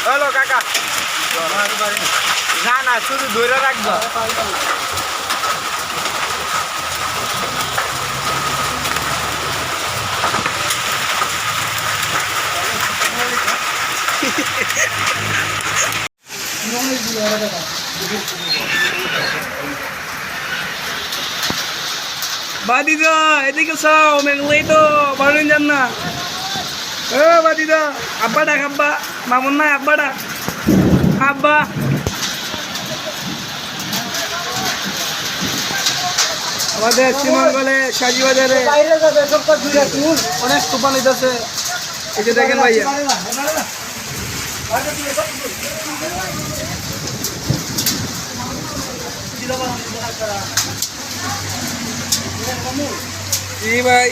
Hello কাকা, না না শুধু ধরে রাখবো। বাদিদা এদিকে চাও, মেঘলাই তো বাড়ুন যান না। ও বাদিদা, আব্বা ডাক, আব্বা। মামুন নাই, আব্বা ডাক, আব্বা। আমাদের শ্রীমঙ্গলে সাজিবাজারে অনেক তুফান হইতেছে। এই যে দেখেন ভাইয়া, জি ভাই,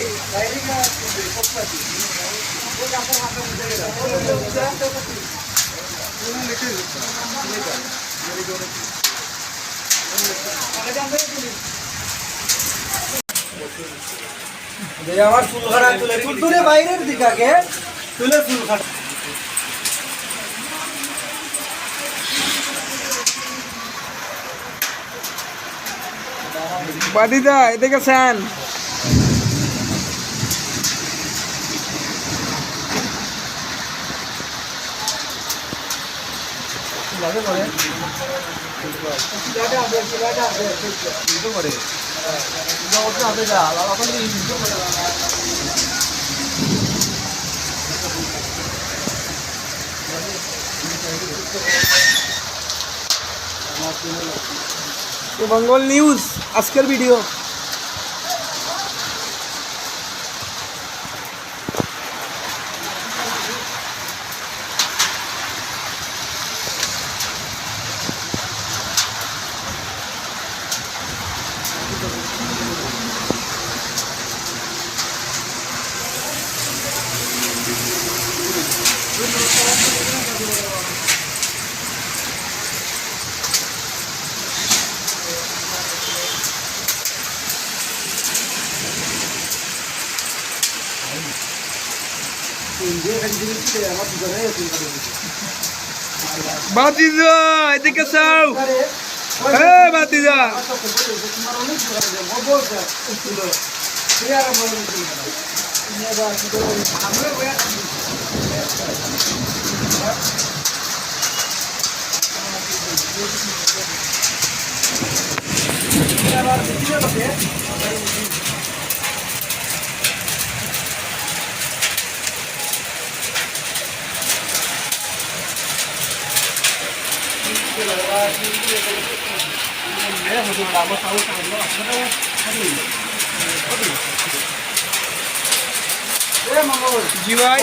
আমার চুল খারাপ তুলে বাইরের দিকে তুলে চুল খারাপ। বাদিদা এদিকে চান। বেঙ্গল নিউজ আজকের ভিডিও। বাতিজা এদিকে চাও। বাতিজা जी भाई,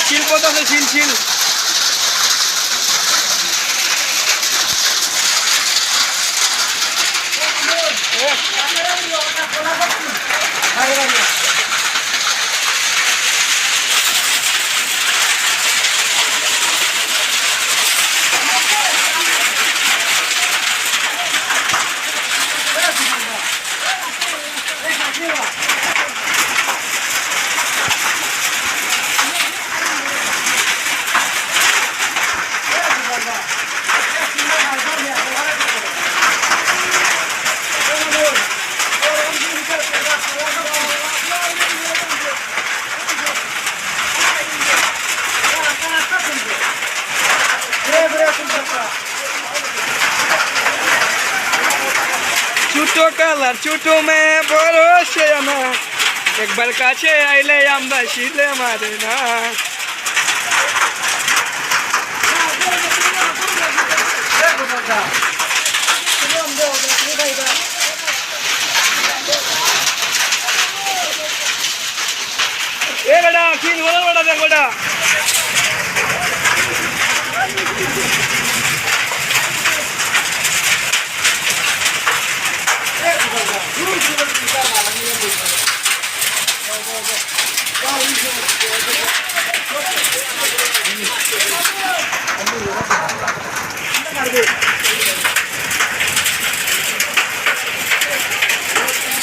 শিল কত আছে? শিল শিল ছোটো কালার ছোটো মেয়ে বড় সে না একবার কাছে আইলে আমরা শিলে মারে না এ বেটা কি বলো বেটা দেখ বেটা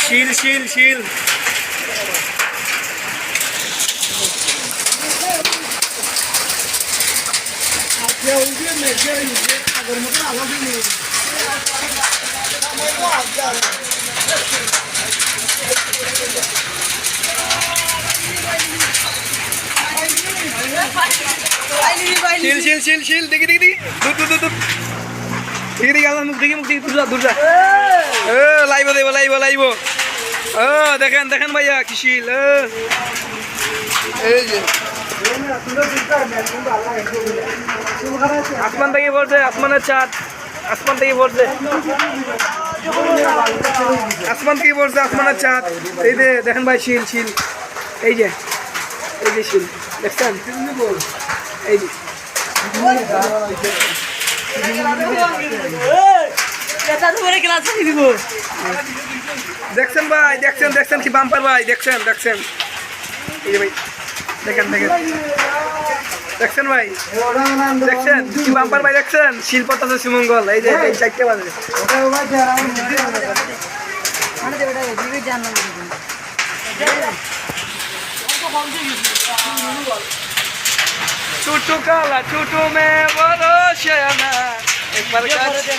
শিল শিল শিল শিল শিল শিল শিল দেখি দেখি দেখি দূর দূর দূর দেখি দেখি আল্লাহ মুখ দেখি দূর যা দূর যা লাইব দেব লাইব লাইব দেখেন দেখেন ভাইয়া কি শিল এই যে আসমান থেকে পড়ছে আসমানের চাঁদ আসমান থেকে পড়ছে আসমান থেকে পড়ছে আসমানের চাঁদ এই যে দেখেন ভাই শিল শিল এই যে শিল দেখছেন এই যে দেখছেন ভাই দেখছেন দেখছেন কি বাম্পার ভাই দেখছেন দেখছেন এই যে ভাই দেখেন দেখেন দেখছেন ভাই দেখছেন কি বাম্পার ভাই দেখছেন শিল্পত আছে সুমঙ্গল এই যে এই চারটে বাজে ছোটো কালা ছোটো মেয়ে বড় শেয়ানা একবার কাছে